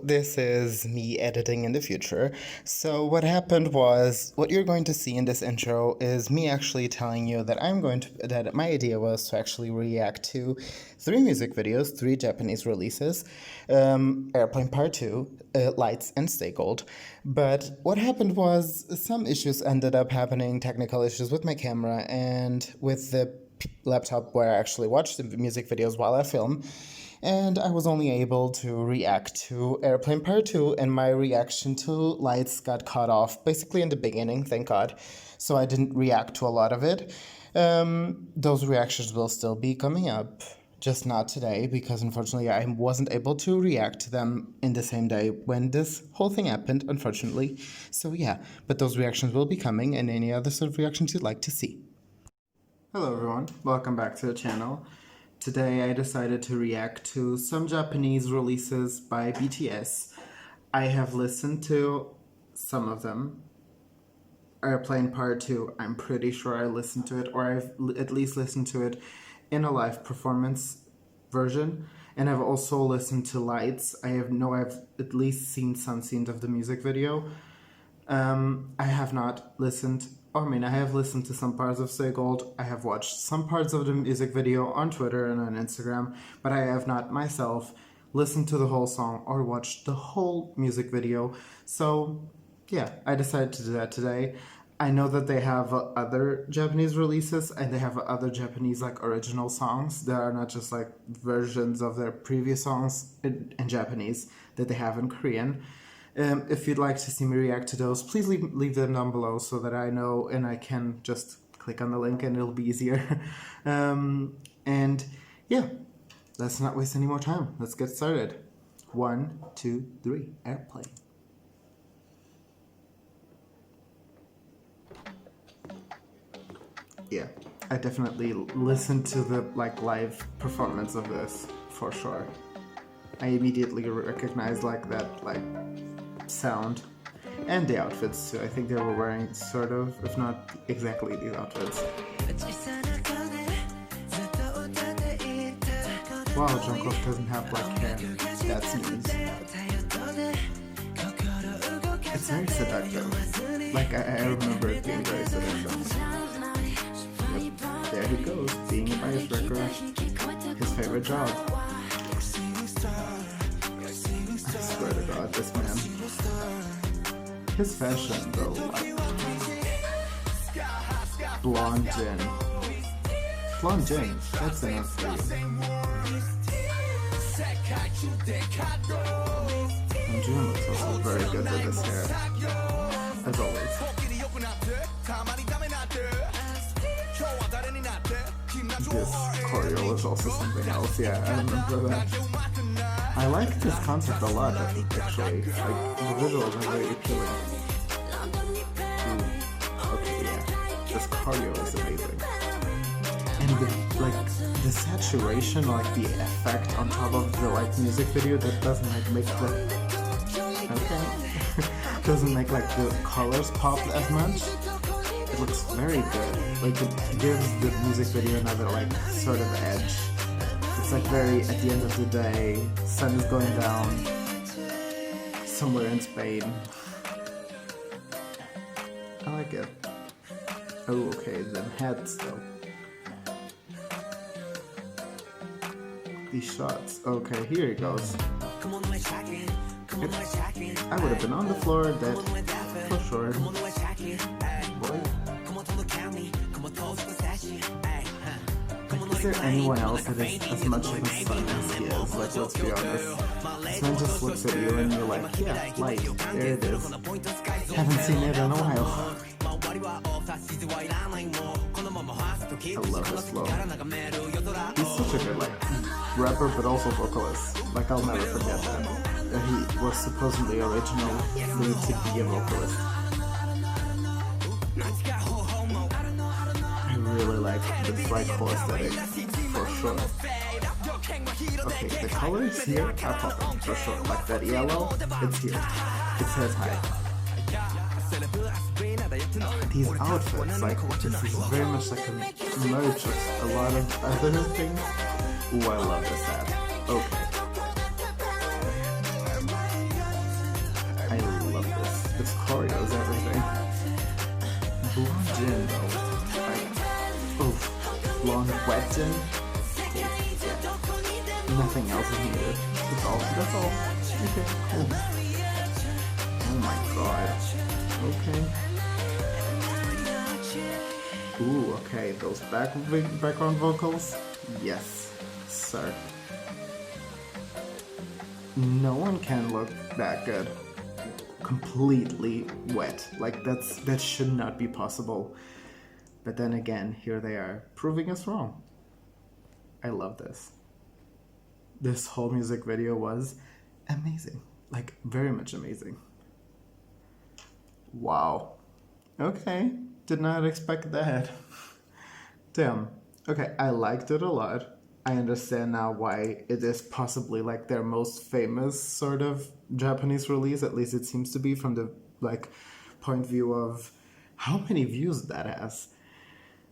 this is me editing in the future. So what happened was, what you're going to see in this intro is me actually telling you that that my idea was to actually react to 3 music videos, 3 Japanese releases, Airplane Part 2, Lights, and Stay Gold. But what happened was some issues ended up happening, technical issues with my camera and with the laptop where I actually watch the music videos while I film, and I was only able to react to Airplane Part 2, and my reaction to Lights got cut off basically in the beginning, thank God, so I didn't react to a lot of it. Those reactions will still be coming up, just not today, because unfortunately I wasn't able to react to them in the same day when this whole thing happened, unfortunately. So yeah, but those reactions will be coming, and any other sort of reactions you'd like to see. Hello everyone, welcome back to the channel. Today I decided to react to some Japanese releases by BTS. I have listened to some of them. Airplane Part 2, I'm pretty sure I listened to it, or I've at least listened to it in a live performance version. And I've also listened to Lights. I've at least seen some scenes of the music video. I have not listened, I have listened to some parts of Stay Gold. I have watched some parts of the music video on Twitter and on Instagram, but I have not myself listened to the whole song or watched the whole music video. So yeah, I decided to do that today. I know that they have other Japanese releases, and they have other Japanese original songs that are not just versions of their previous songs in Japanese that they have in Korean. If you'd like to see me react to those, please leave them down below so that I know and I can just click on the link and it'll be easier. And yeah, let's not waste any more time. Let's get started. 1, 2, 3, Airplane. Yeah, I definitely listened to the live performance of this for sure. I immediately recognized that sound and the outfits too. I think they were wearing sort of, if not exactly, these outfits. Wow, Jungkook doesn't have black hair. That's news. It's very seductive. I remember it being very seductive. Yep, there he goes, being a icebreaker. His favorite job. I swear to God, this man. His fashion though, blonde Jin. Blonde Jin, that's enough for you. And Jin looks also very good with his hair, as always. This choreo is also something else, yeah, I remember that. I like this concept a lot, actually. The visuals are very appealing. Okay, yeah. This choreo is amazing. And the saturation, the effect on top of the music video that doesn't make doesn't make the colors pop as much. It looks very good. It gives the music video another sort of edge. It's very, at the end of the day, sun is going down somewhere in Spain. I like it. Oh, okay, then heads though. These shots. Okay, here he goes. I would have been on the floor dead, for sure. Boy. Is there anyone else that is as much of a sun as he is? Let's be honest. This man just looks at you and you're yeah, light, there it is. Haven't seen it in a while. I love his flow. He's such a good rapper, but also vocalist. I'll never forget that. He was supposedly originally to be a vocalist. I really like this whole aesthetic, for sure. Okay, the colors here are popping, for sure. That yellow, it's here. It says hi. These outfits, this is very much a merge of a lot of other things. Ooh, I love this hat. Okay. blonde wet in. Yeah. Nothing else is needed. That's all. Okay, cool. Oh my god. Okay. Ooh, okay, those background vocals? Yes, sir. No one can look that good. Completely wet. Like, that should not be possible. But then again, here they are, proving us wrong. I love this. This whole music video was amazing. Like, very much amazing. Wow. Okay, did not expect that. Damn. Okay, I liked it a lot. I understand now why it is possibly like their most famous sort of Japanese release. At least it seems to be from the like point of view of how many views that has.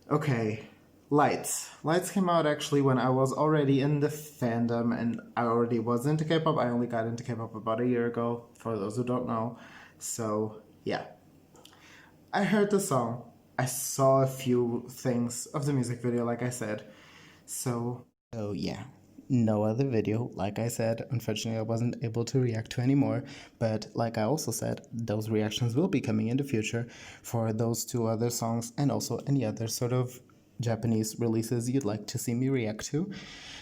Okay, Lights. Lights came out actually when I was already in the fandom and I already was into K-pop. I only got into K-pop about a year ago, for those who don't know. So, yeah. I heard the song. I saw a few things of the music video, like I said. So yeah, no other video. Like I said, unfortunately I wasn't able to react to anymore, but like I also said, those reactions will be coming in the future for those two other songs and also any other sort of Japanese releases you'd like to see me react to.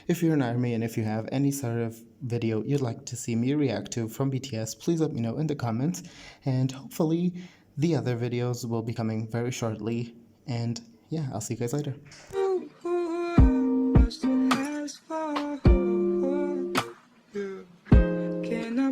If you're an ARMY and if you have any sort of video you'd like to see me react to from BTS, please let me know in the comments, and hopefully the other videos will be coming very shortly. And yeah, I'll see you guys later. Can I